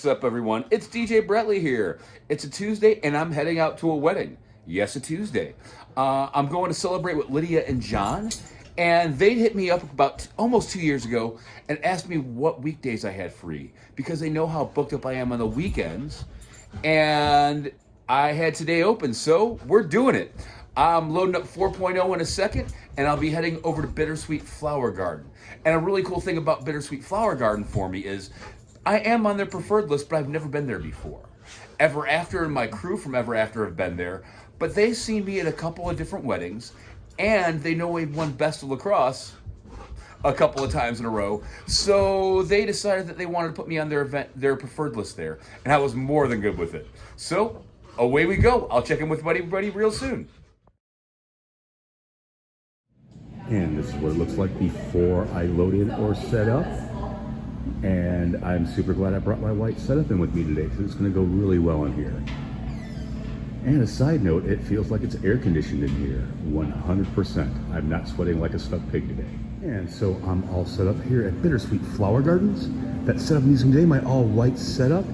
What's up, everyone? It's DJ Bretley here. It's a Tuesday, and I'm heading out to a wedding. Yes, a Tuesday. I'm going to celebrate with Lydia and John, and they hit me up about almost 2 years ago and asked me what weekdays I had free because they know how booked up I am on the weekends, and I had today open, so we're doing it. I'm loading up 4.0 in a second, and I'll be heading over to Bittersweet Flower Garden. And a really cool thing about Bittersweet Flower Garden for me is I am on their preferred list, but I've never been there before. Ever After and my crew from Ever After have been there, but they've seen me at a couple of different weddings, and they know I've won Best of Lacrosse a couple of times in a row, so they decided that they wanted to put me on their preferred list there, and I was more than good with it. So away we go. I'll check in with everybody real soon. And this is what it looks like before I load in or set up. And I'm super glad I brought my white setup in with me today because it's going to go really well in here. And a side note, it feels like it's air conditioned in here, 100%. I'm not sweating like a stuck pig today. And so I'm all set up here at Bittersweet Flower Gardens. That setup I'm using today, my all white setup.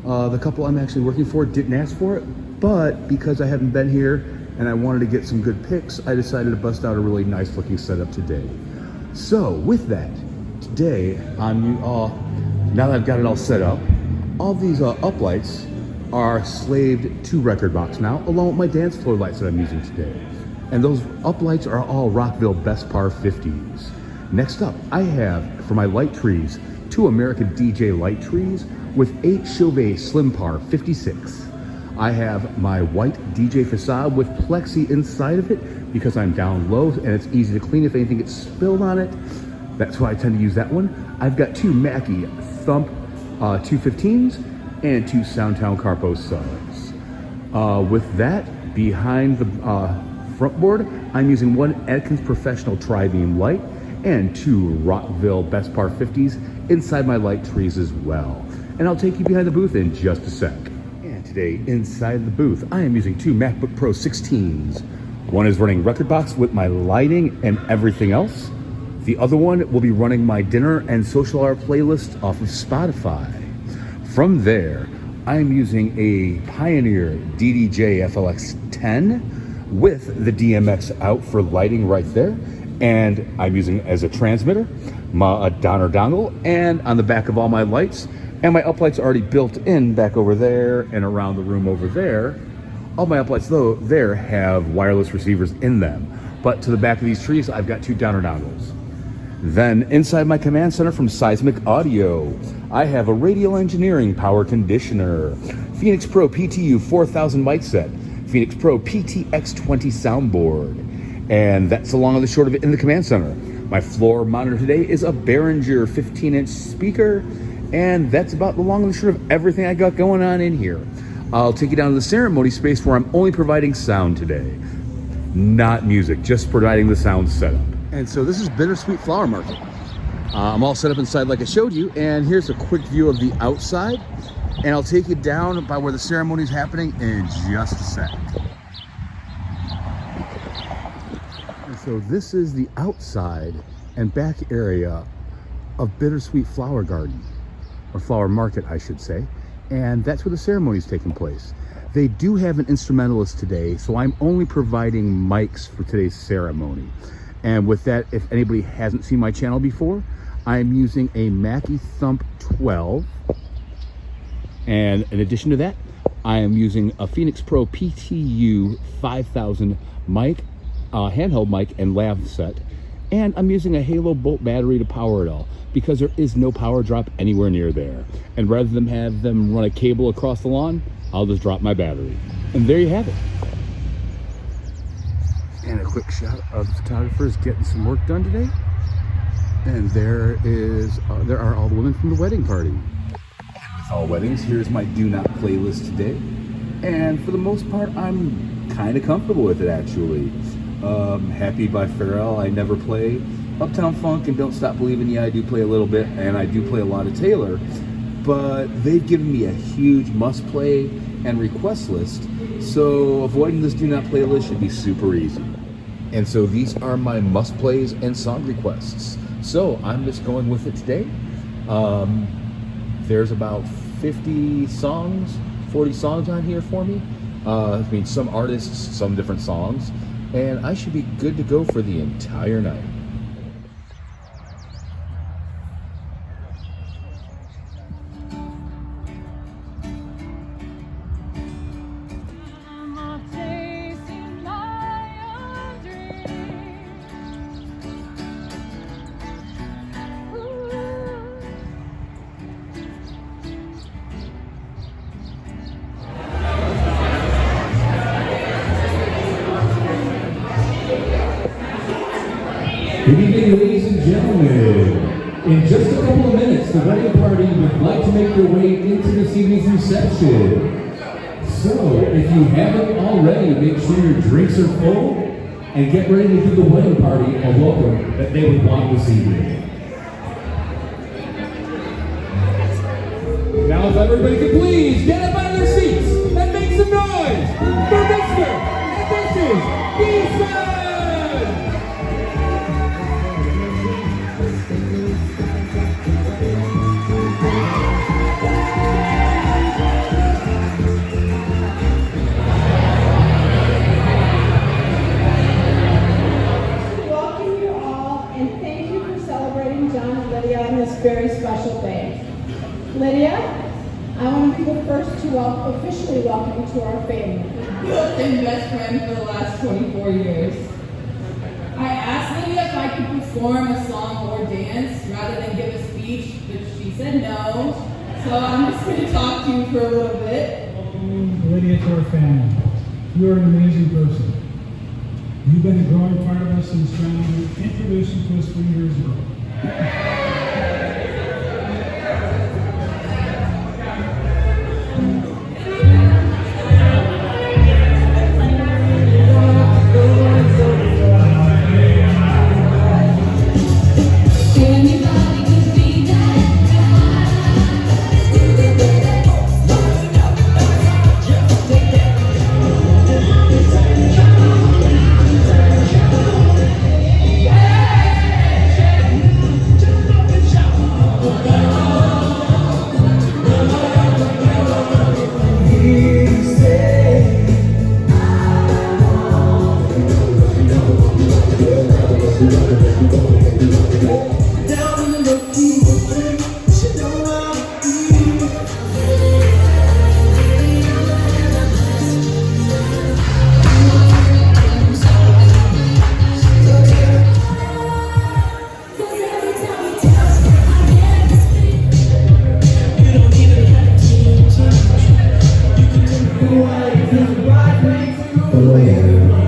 The couple I'm actually working for didn't ask for it, but because I haven't been here and I wanted to get some good pics, I decided to bust out a really nice looking setup today. So with that, today, now that I've got it all set up, all these uplights are slaved to Record Box now, along with my dance floor lights that I'm using today. And those uplights are all Rockville Best Par 50s. Next up, I have, for my light trees, 2 American DJ light trees with 8 Chauvet Slim Par 56. I have my white DJ facade with plexi inside of it because I'm down low and it's easy to clean if anything gets spilled on it. That's why I tend to use that one. I've got 2 Mackie Thump 215s and 2 Soundtown Carpo subs. With that, behind the front board, I'm using 1 Atkins Professional Tri-Beam light and 2 Rockville Best Par 50s inside my light trees as well. And I'll take you behind the booth in just a sec. And today, inside the booth, I am using 2 MacBook Pro 16s. One is running Record Box with my lighting and everything else. The other one will be running my dinner and social hour playlist off of Spotify. From there, I'm using a Pioneer DDJ FLX10 with the DMX out for lighting right there. And I'm using as a transmitter, my Donner dongle, and on the back of all my lights, and my uplights are already built in back over there and around the room over there. All my uplights, though, there have wireless receivers in them. But to the back of these trees, I've got 2 Donner dongles. Then inside my command center from Seismic Audio, I have a Radial Engineering power conditioner, Phoenix Pro PTU 4000 mic set, Phoenix Pro PTX20 soundboard, and that's the long and the short of it in the command center. My floor monitor today is a Behringer 15-inch speaker, and that's about the long and the short of everything I got going on in here. I'll take you down to the ceremony space where I'm only providing sound today. Not music, just providing the sound setup. And so this is Bittersweet Flower Market. I'm all set up inside like I showed you, and here's a quick view of the outside. And I'll take you down by where the ceremony is happening in just a sec. And so this is the outside and back area of Bittersweet Flower Garden, or Flower Market, I should say. And that's where the ceremony is taking place. They do have an instrumentalist today, so I'm only providing mics for today's ceremony. And with that, if anybody hasn't seen my channel before, I'm using a Mackie Thump 12. And in addition to that, I am using a Phoenix Pro PTU 5000 mic, handheld mic and lav set. And I'm using a Halo Bolt battery to power it all because there is no power drop anywhere near there. And rather than have them run a cable across the lawn, I'll just drop my battery. And there you have it. And a quick shot of the photographers getting some work done today. And there are all the women from the wedding party. With all weddings, here's my Do Not playlist today. And for the most part, I'm kind of comfortable with it actually. Happy by Pharrell, I never play. Uptown Funk and Don't Stop Believin', yeah, I do play a little bit, and I do play a lot of Taylor. But they've given me a huge must play and request list, so avoiding this Do Not playlist should be super easy. And so these are my must plays and song requests. So I'm just going with it today. There's about 50 songs, 40 songs on here for me. I mean, some artists, some different songs, and I should be good to go for the entire night. Good evening, ladies and gentlemen. In just a couple of minutes, the wedding party would like to make their way into this evening's reception. So, if you haven't already, make sure your drinks are full and get ready to do the wedding party a welcome that they would want this evening. Now, if everybody could please get up out of their seats and make some noise for Mr. and Mrs. Bittersweet! Very special day. Lydia, I want to be the first to officially welcome you to our family. You have been best friend for the last 24 years. I asked Lydia if I could perform a song or dance rather than give a speech, but she said no. So I'm just going to talk to you for a little bit. Welcome, Lydia, to our family. You are an amazing person. You've been a growing part of us since John introduced you to us 3 years ago. Oh, yeah.